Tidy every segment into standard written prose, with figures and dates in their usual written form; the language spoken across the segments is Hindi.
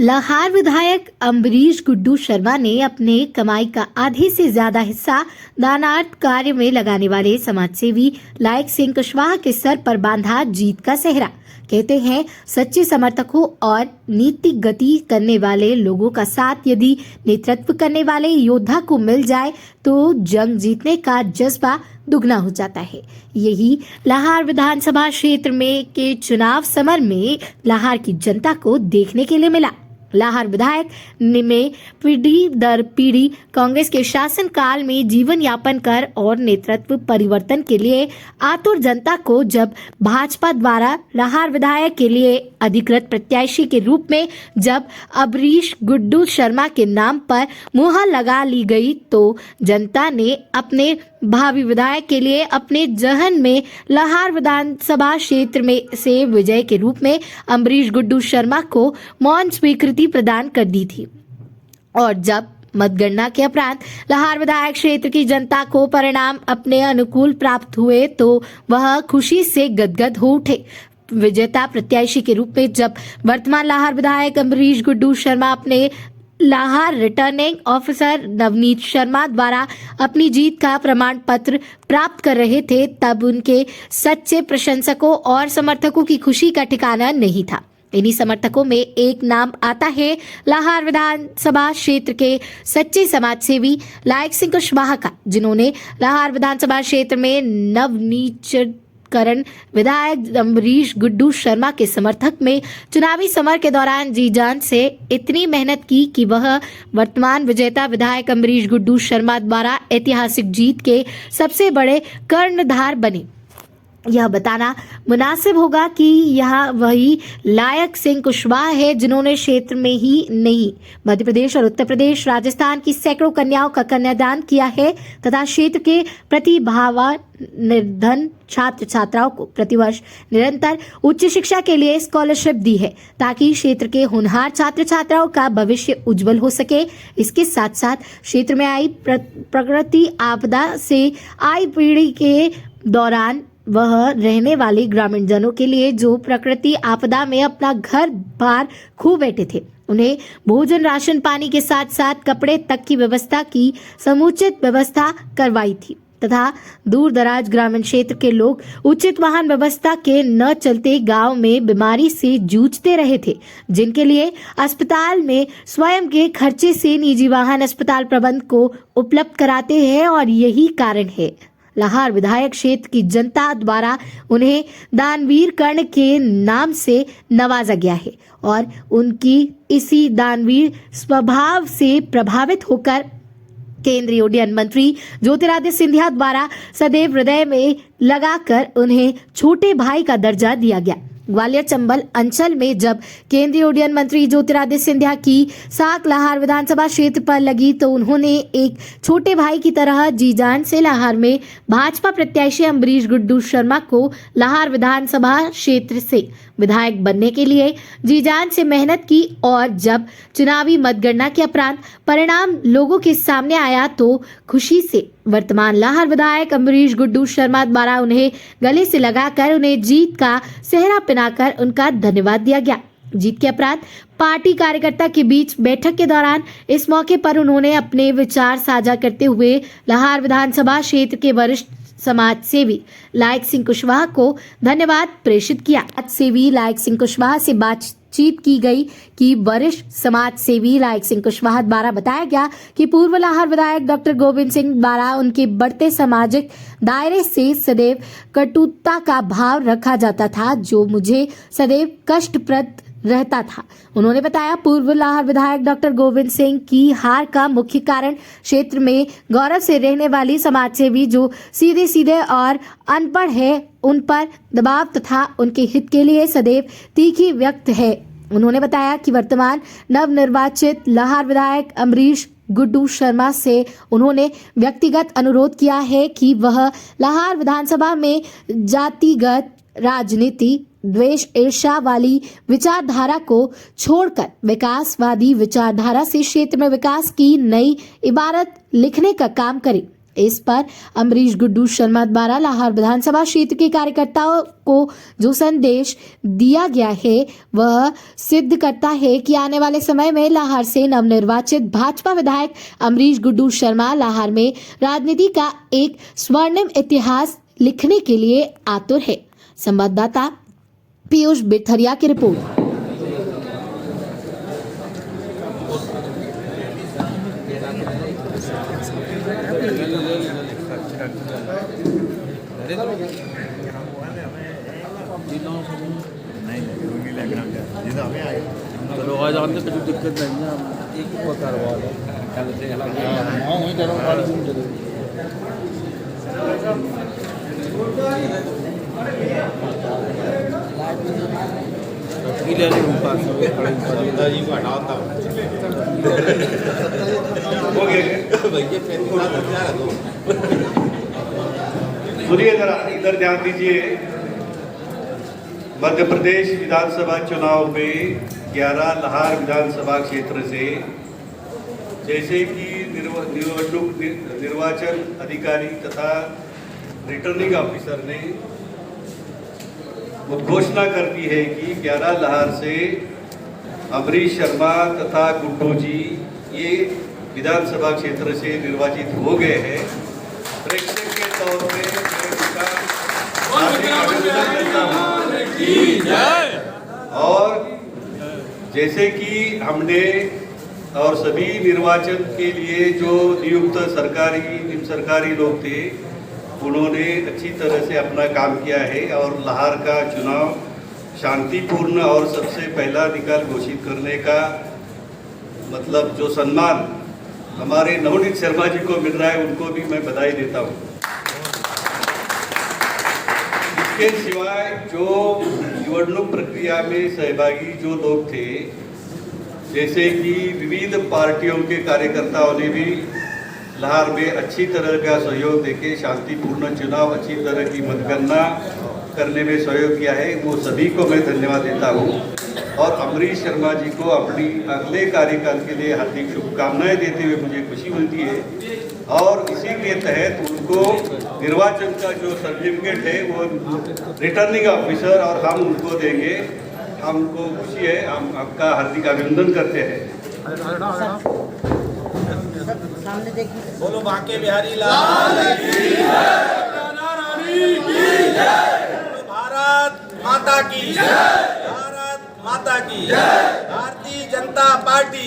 लाहार विधायक अम्बरीश गुड्डू शर्मा ने अपने कमाई का आधे से ज्यादा हिस्सा दानार्थ कार्य में लगाने वाले समाजसेवी लायक सिंह कुशवाहा के सर पर बांधा जीत का सेहरा। कहते हैं, सच्चे समर्थकों और नीति गति करने वाले लोगों का साथ यदि नेतृत्व करने वाले योद्धा को मिल जाए तो जंग जीतने का जज्बा दुगना हो जाता है। यही लाहार विधानसभा क्षेत्र में के चुनाव समर में लाहार की जनता को देखने के लिए मिला। लाहार विधायक में पीढ़ी दर पीढ़ी कांग्रेस के शासन काल में जीवन यापन कर और नेतृत्व परिवर्तन के लिए आतुर जनता को जब भाजपा द्वारा लाहार विधायक के लिए अधिकृत प्रत्याशी के रूप में जब अम्बरीश गुड्डू शर्मा के नाम पर मुहर लगा ली गई तो जनता ने अपने भावी विधायक के लिए अपने जहन में लाहार विधानसभा क्षेत्र में से विजय के रूप में अम्बरीश गुड्डू शर्मा को मौन स्वीकृति प्रदान कर दी थी। और जब मतगणना के उपरांत लाहार विधायक क्षेत्र की जनता को परिणाम अपने अनुकूल प्राप्त हुए तो वह खुशी से गदगद हो उठे। विजेता प्रत्याशी के रूप में जब वर्तमान लाहार विधायक अम्बरीश गुड्डू शर्मा अपने लाहार रिटर्निंग ऑफिसर नवनीत शर्मा द्वारा अपनी जीत का प्रमाण पत्र प्राप्त कर रहे थे, तब उनके सच्चे प्रशंसकों और समर्थकों की खुशी का ठिकाना नहीं था। इन्हीं समर्थकों में एक नाम आता है लाहार विधानसभा क्षेत्र के सच्चे समाजसेवी लायक सिंह कुशवाहा का, जिन्होंने लाहार विधानसभा क्षेत्र में नवनीत विधायक अम्बरीश गुड्डू शर्मा के समर्थक में चुनावी समर के दौरान जी जान से इतनी मेहनत की कि वह वर्तमान विजेता विधायक अम्बरीश गुड्डू शर्मा द्वारा ऐतिहासिक जीत के सबसे बड़े कर्णधार बने। यह बताना मुनासिब होगा कि यह वही लायक सिंह कुशवाहा है जिन्होंने क्षेत्र में ही नहीं मध्य प्रदेश और उत्तर प्रदेश, राजस्थान की सैकड़ों कन्याओं का कन्यादान किया है तथा क्षेत्र के प्रतिभावान निर्धन छात्र छात्राओं को प्रतिवर्ष निरंतर उच्च शिक्षा के लिए स्कॉलरशिप दी है ताकि क्षेत्र के होनहार छात्र छात्राओं का भविष्य उज्जवल हो सके। इसके साथ साथ क्षेत्र में आई प्रकृति आपदा से आई पीढ़ी के दौरान वह रहने वाले ग्रामीण जनों के लिए जो प्रकृति आपदा में अपना घर बार खो बैठे थे, उन्हें भोजन राशन पानी के साथ साथ कपड़े तक की व्यवस्था की समुचित व्यवस्था करवाई थी तथा दूर दराज ग्रामीण क्षेत्र के लोग उचित वाहन व्यवस्था के न चलते गांव में बीमारी से जूझते रहे थे, जिनके लिए अस्पताल में स्वयं के खर्चे से निजी वाहन अस्पताल प्रबंध को उपलब्ध कराते हैं। और यही कारण है लाहार विधायक क्षेत्र की जनता द्वारा उन्हें दानवीर कर्ण के नाम से नवाजा गया है और उनकी इसी दानवीर स्वभाव से प्रभावित होकर केंद्रीय उड्डयन मंत्री ज्योतिरादित्य सिंधिया द्वारा सदैव हृदय में लगाकर उन्हें छोटे भाई का दर्जा दिया गया। ग्वालियर चंबल अंचल में जब केंद्रीय उड्डयन मंत्री ज्योतिरादित्य सिंधिया की साख लाहार विधानसभा क्षेत्र पर लगी तो उन्होंने एक छोटे भाई की तरह जी जान से लाहार में भाजपा प्रत्याशी अम्बरीश गुड्डू शर्मा को लाहार विधानसभा क्षेत्र से विधायक बनने के लिए जी जान से मेहनत की। और जब चुनावी मतगणना के उपरांत परिणाम लोगों के सामने आया तो खुशी से वर्तमान लाहार विधायक अम्बरीश गुड्डू शर्मा द्वारा उन्हें गले से लगाकर उन्हें जीत का सेहरा पहनाकर उनका धन्यवाद दिया गया। जीत के उपरांत पार्टी कार्यकर्ता के बीच बैठक के दौरान इस मौके पर उन्होंने अपने विचार साझा करते हुए लाहार विधानसभा क्षेत्र के वरिष्ठ समाज सेवी लायक सिंह कुशवाहा को धन्यवाद प्रेषित किया। समाज सेवी लायक सिंह कुशवाहा से बातचीत की गई कि वरिष्ठ समाज सेवी लायक सिंह कुशवाहा द्वारा बताया गया कि पूर्व लाहार विधायक डॉक्टर गोविंद सिंह द्वारा उनके बढ़ते सामाजिक दायरे से सदैव कटुता का भाव रखा जाता था जो मुझे सदैव कष्टप्रद रहता था। उन्होंने बताया, पूर्व लाहार विधायक डॉक्टर गोविंद सिंह की हार का मुख्य कारण क्षेत्र में गौरव से रहने वाली समाजसेवी जो सीधे सीधे और अनपढ़ है उन पर दबाव तथा उनके हित के लिए सदैव तीखी व्यक्त है। उन्होंने बताया कि वर्तमान नवनिर्वाचित लाहार विधायक अम्बरीश गुड्डू शर्मा से उन्होंने व्यक्तिगत अनुरोध किया है कि वह लाहार विधानसभा में जातिगत राजनीति, द्वेष, ईर्ष्या वाली विचारधारा को छोड़कर विकासवादी विचारधारा से क्षेत्र में विकास की नई इबारत लिखने का काम करे। इस पर अमरीश गुड्डू शर्मा द्वारा लाहौर विधानसभा क्षेत्र के कार्यकर्ताओं को जो संदेश दिया गया है वह सिद्ध करता है कि आने वाले समय में लाहौर से नवनिर्वाचित भाजपा विधायक अमरीश गुड्डू शर्मा लाहौर में राजनीति का एक स्वर्णिम इतिहास लिखने के लिए आतुर है। संवाददाता पीयूष बिथरिया की रिपोर्ट। चलो आज आने कुछ दिक्कत नहीं है, एक ही करवा लो। हाँ वहीं चलो गाड़ी में चलो। की ले लें ऊपर जी को हटाता हूँ। हो गया भैया पेन को जा दो। सुनिए जरा, इधर ध्यान दीजिए। मध्य प्रदेश विधानसभा चुनाव में 11 लाहौर विधानसभा क्षेत्र से जैसे कि निर्वाचन अधिकारी तथा रिटर्निंग ऑफिसर ने वो घोषणा कर दी है कि 11 लाहौर से अमरीश शर्मा तथा गुड्डू जी ये विधानसभा क्षेत्र से निर्वाचित हो गए हैं। प्रेक्षक के तौर पे और जैसे कि हमने और सभी निर्वाचन के लिए जो नियुक्त सरकारी निम सरकारी लोग थे उन्होंने अच्छी तरह से अपना काम किया है और लाहौर का चुनाव शांतिपूर्ण और सबसे पहला निकाल घोषित करने का मतलब जो सम्मान हमारे नवनीत शर्मा जी को मिल रहा है उनको भी मैं बधाई देता हूँ। इसके सिवाय जो निवडणूक प्रक्रिया में सहभागी जो लोग थे जैसे कि विविध पार्टियों के कार्यकर्ताओं ने भी लाहौर में अच्छी तरह का सहयोग देके शांतिपूर्ण चुनाव अच्छी तरह की मतगणना करने में सहयोग किया है, वो सभी को मैं धन्यवाद देता हूँ। और अमरीश शर्मा जी को अपनी अगले कार्यकाल के लिए हार्दिक शुभकामनाएं देते हुए मुझे खुशी मिलती है और इसी के तहत उनको निर्वाचन का जो सर्टिफिकेट है वो रिटर्निंग ऑफिसर और हम उनको देंगे। हमको खुशी है, हम आपका हार्दिक अभिनंदन करते हैं। बोलो बांके बिहारी लाल की भारत माता की भारत माता की भारतीय जनता पार्टी।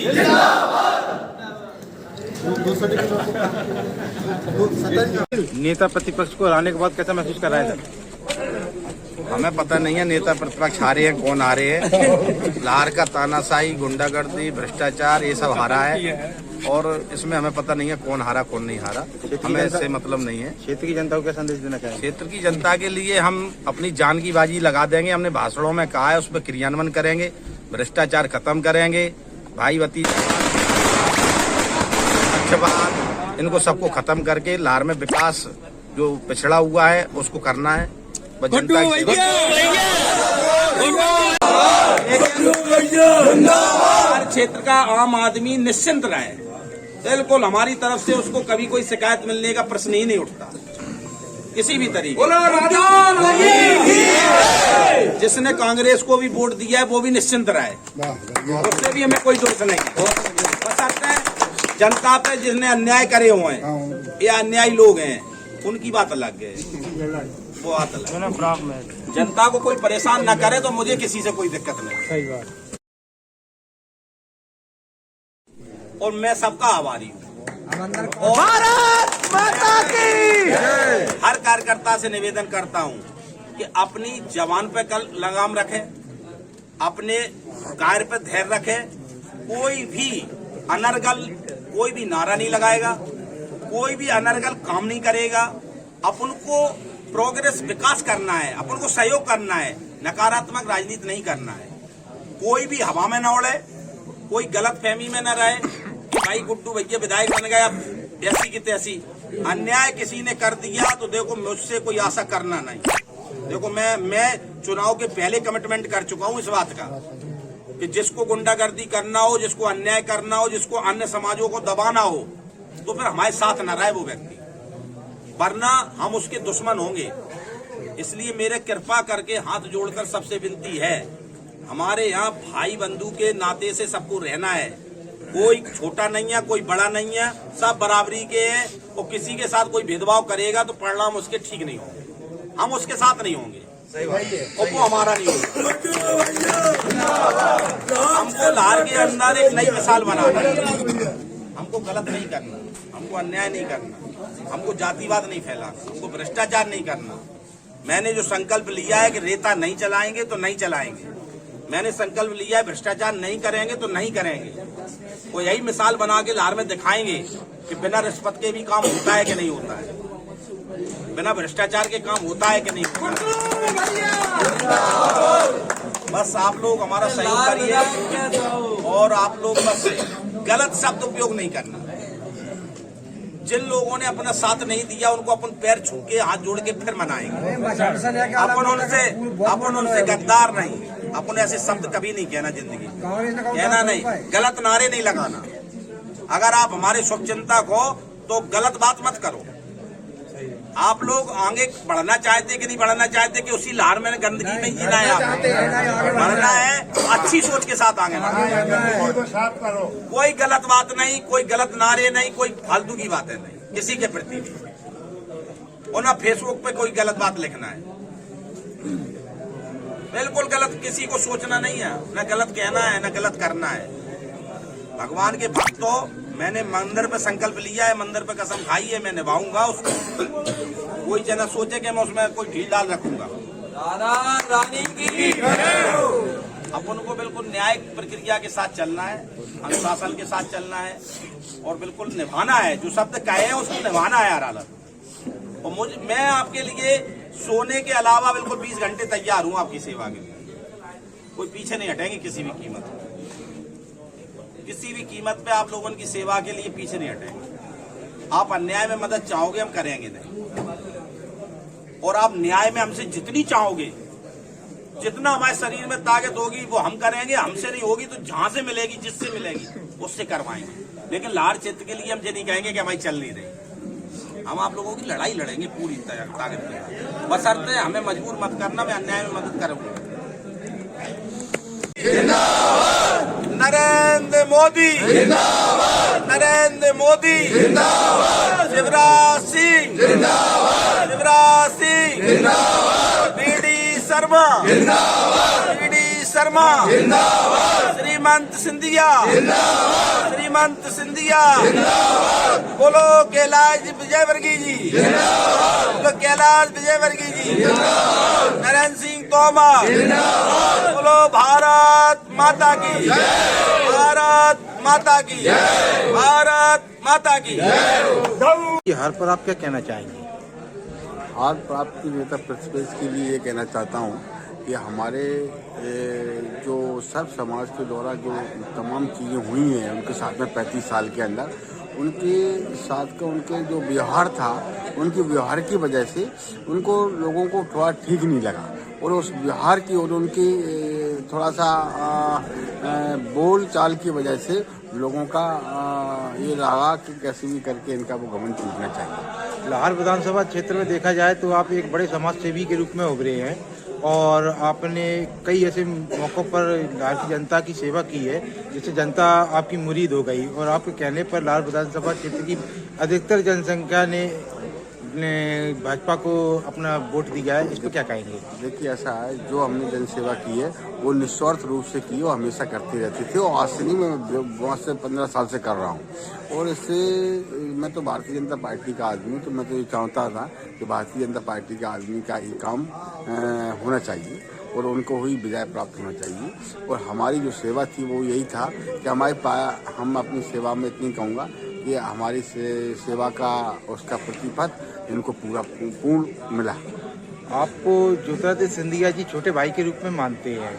नेता प्रतिपक्ष को हराने के बाद कैसा महसूस कर रहा है सर? हमें पता नहीं है नेता प्रतिपक्ष हारे हैं कौन हारे हैं। लाहौर का तानाशाही, गुंडागर्दी, भ्रष्टाचार ये सब हारा है और इसमें हमें पता नहीं है कौन हारा कौन नहीं हारा, हमें इससे मतलब नहीं है। क्षेत्र की जनता को क्या संदेश देना चाहेंगे? क्षेत्र की जनता के लिए हम अपनी जान की बाजी लगा देंगे। हमने भाषणों में कहा है उस पर क्रियान्वयन करेंगे, भ्रष्टाचार खत्म करेंगे, भाई भतीजा इनको सबको खत्म करके लाहौर में विकास जो पिछड़ा हुआ है उसको करना है। जनता क्षेत्र का आम आदमी निश्चिंत रहे, बिल्कुल हमारी तरफ से उसको कभी कोई शिकायत मिलने का प्रश्न ही नहीं उठता किसी भी तरीके। जिसने कांग्रेस को भी वोट दिया है वो भी निश्चिंत रहे, उससे भी हमें कोई दोष नहीं। बस जनता पे जिसने अन्याय करे हुए हैं या अन्यायी लोग हैं उनकी बात अलग है, वो बात अलग। जनता को कोई परेशान न करे तो मुझे किसी से कोई दिक्कत नहीं। सही बात। और मैं सबका आभारी हूँ। भारत माता की हर कार्यकर्ता से निवेदन करता हूँ कि अपनी जवान पे कल लगाम रखें, अपने कार्य पे धैर्य रखें। कोई भी अनर्गल कोई भी नारा नहीं लगाएगा, कोई भी अनर्गल काम नहीं करेगा। अपन को प्रोग्रेस विकास करना है, अपन को सहयोग करना है, नकारात्मक राजनीति नहीं करना है। कोई भी हवा में न उड़े, कोई गलत फहमी में न रहे कि भाई गुड्डू भैया विधायक बन गया ऐसी की तैसी। अन्याय किसी ने कर दिया तो देखो मुझसे कोई आशा करना नहीं। देखो मैं चुनाव के पहले कमिटमेंट कर चुका हूँ इस बात का कि जिसको गुंडागर्दी करना हो, जिसको अन्याय करना हो, जिसको अन्य समाजों को दबाना हो तो फिर हमारे साथ न रहे वो व्यक्ति। वरना हम उसके दुश्मन होंगे। इसलिए मेरे कृपा करके हाथ जोड़कर सबसे विनती है, हमारे यहाँ भाई बंधु के नाते से सबको रहना है। कोई छोटा नहीं है, कोई बड़ा नहीं है, सब बराबरी के हैं। और किसी के साथ कोई भेदभाव करेगा तो परिणाम उसके ठीक नहीं होंगे, हम उसके साथ नहीं होंगे और वो हमारा नहीं होगा। हमको लार के अंदर एक नई मिसाल बनाना है। हमको गलत नहीं करना, हमको अन्याय नहीं करना, हमको जातिवाद नहीं फैलाना, हमको भ्रष्टाचार नहीं करना। मैंने जो संकल्प लिया है कि रेता नहीं चलाएंगे तो नहीं चलाएंगे, मैंने संकल्प लिया है भ्रष्टाचार नहीं करेंगे तो नहीं करेंगे। वो यही मिसाल बना के लार में दिखाएंगे कि बिना रिश्वत के भी काम होता है कि नहीं होता है, बिना भ्रष्टाचार के काम होता है कि नहीं होता है। बस आप लोग हमारा सहयोग करिए और आप लोग बस गलत शब्द उपयोग नहीं करना। जिन लोगों ने अपना साथ नहीं दिया उनको अपन पैर छू के हाथ जोड़ के फिर मनाएंगे। अपन उनसे गद्दार नहीं, अपन ऐसे शब्द कभी नहीं कहना, जिंदगी कहना नहीं, गलत नारे नहीं लगाना। अगर आप हमारे शुभचिंतक हो तो गलत बात मत करो। आप लोग आगे बढ़ना चाहते कि नहीं बढ़ना चाहते कि उसी लहर में गंदगी में जीना है, आप बढ़ना है तो अच्छी सोच के साथ आगे बढ़ना। कोई गलत बात नहीं, कोई गलत नारे नहीं, कोई फालतू की बातें नहीं किसी के प्रति भी। और ना फेसबुक पे कोई गलत बात लिखना है, बिल्कुल गलत किसी को सोचना नहीं है, न गलत कहना है न गलत करना है। भगवान के भक्तों, मैंने मंदिर पे संकल्प लिया है, मंदिर पे कसम खाई है, मैं निभाऊंगा उसको। कोई जना सोचे कि मैं उसमें कोई ढील डाल रखूंगा। रानी की अपन को बिल्कुल न्यायिक प्रक्रिया के साथ चलना है, अनुशासन के साथ चलना है और बिल्कुल निभाना है। जो शब्द कहे हैं उसको निभाना है हर हालत। और मैं आपके लिए सोने के अलावा बिल्कुल 20 घंटे तैयार हूँ आपकी सेवा के लिए। कोई पीछे नहीं हटेंगे किसी भी कीमत पे, किसी भी कीमत पे आप लोगों की सेवा के लिए पीछे नहीं हटेंगे। आप अन्याय में मदद चाहोगे हम करेंगे नहीं, और आप न्याय में हमसे जितनी चाहोगे, जितना हमारे शरीर में ताकत होगी वो हम करेंगे। हमसे नहीं होगी तो जहां से मिलेगी, जिससे मिलेगी उससे करवाएंगे। लेकिन लाड़ चित्त के लिए हम ये नहीं कहेंगे कि हमारी चल नहीं रही। हम आप लोगों की लड़ाई लड़ेंगे पूरी ताकत के, बशर्ते हमें मजबूर मत करना, मैं अन्याय में मदद करूंगा। नरेंद्र मोदी जिंदाबाद, नरेंद्र मोदी जिंदाबाद, शिवराज सिंह जिंदाबाद, शिवराज सिंह जिंदाबाद, बीडी शर्मा जिंदाबाद, बीडी शर्मा जिंदाबाद, श्रीमंत सिंधिया जिंदाबाद, श्रीमंत सिंधिया जिंदाबाद, बोलो कैलाश विजयवर्गीय जी जिंदाबाद, बोलो कैलाश विजयवर्गीय जी जिंदाबाद, नरेंद्र सिंह तोमर जिंदाबाद, बोलो भारत माता की, भारत माता की, भारत माता की। हार पर आप क्या कहना चाहेंगे? हार प्राप्ति नेता प्रतिस्पर्धा के लिए ये कहना चाहता हूँ कि हमारे जो सर्व समाज के द्वारा जो तमाम चीज़ें हुई हैं उनके साथ में 35 साल के अंदर, उनके साथ का उनके जो व्यवहार था, उनके व्यवहार की वजह से उनको लोगों को थोड़ा ठीक नहीं लगा। और उस व्यवहार की और उनकी थोड़ा सा बोल चाल की वजह से लोगों का ये रहा कि कैसे भी करके इनका वो घमंड टूटना चाहिए। लाहौर विधानसभा क्षेत्र में देखा जाए तो आप एक बड़े समाज सेवी के रूप में उभरे हैं और आपने कई ऐसे मौक़ों पर लाहौर की जनता की सेवा की है जिससे जनता आपकी मुरीद हो गई। और आपके कहने पर लाहौर विधानसभा क्षेत्र की अधिकतर जनसंख्या ने भाजपा को अपना वोट दिया है, इस पर क्या कहेंगे? देखिए, ऐसा है, जो हमने जन सेवा की है वो निस्वार्थ रूप से की और हमेशा करती रहती थी। और आज से नहीं, मैं बहुत से 15 साल से कर रहा हूँ। और इससे मैं तो भारतीय जनता पार्टी का आदमी हूँ, तो मैं तो ये चाहता था कि भारतीय जनता पार्टी के आदमी का ये काम होना चाहिए और उनको ही विजय प्राप्त होना चाहिए। और हमारी जो सेवा थी वो यही था कि हम अपनी सेवा में इतनी कहूँगा कि हमारी सेवा का उसका प्रतिफल इनको पूर्ण मिला। आपको ज्योतिरादित्य सिंधिया जी छोटे भाई के रूप में मानते हैं,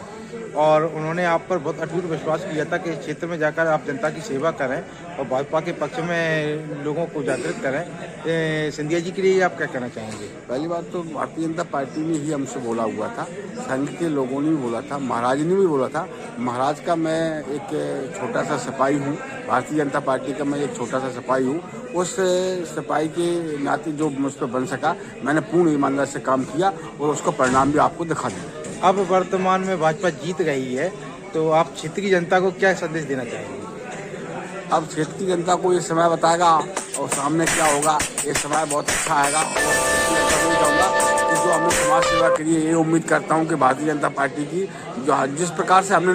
और उन्होंने आप पर बहुत अटूट विश्वास किया था कि इस क्षेत्र में जाकर आप जनता की सेवा करें और भाजपा के पक्ष में लोगों को जागृत करें। सिंधिया जी के लिए आप क्या कहना चाहेंगे? पहली बात तो भारतीय जनता पार्टी ने ही हमसे बोला हुआ था, संघ के लोगों ने भी बोला था, महाराज ने भी बोला था। महाराज का मैं एक छोटा सा सिपाही हूँ, भारतीय जनता पार्टी का मैं एक छोटा सा सिपाही हूँ। उस सिपाही के नाते जो मुझ पर बन सका, मैंने पूर्ण ईमानदारी से काम किया और उसका परिणाम भी आपको दिखा दिया। अब वर्तमान में भाजपा जीत गई है, तो आप क्षेत्र की जनता को क्या संदेश देना चाहेंगे? अब क्षेत्र की जनता को ये समय बताएगा और सामने क्या होगा। ये समय बहुत अच्छा आएगा और मैं चाहूँगा कि जो हमने समाज सेवा के लिए ये उम्मीद करता हूँ कि भारतीय जनता पार्टी की जो जिस प्रकार से हमने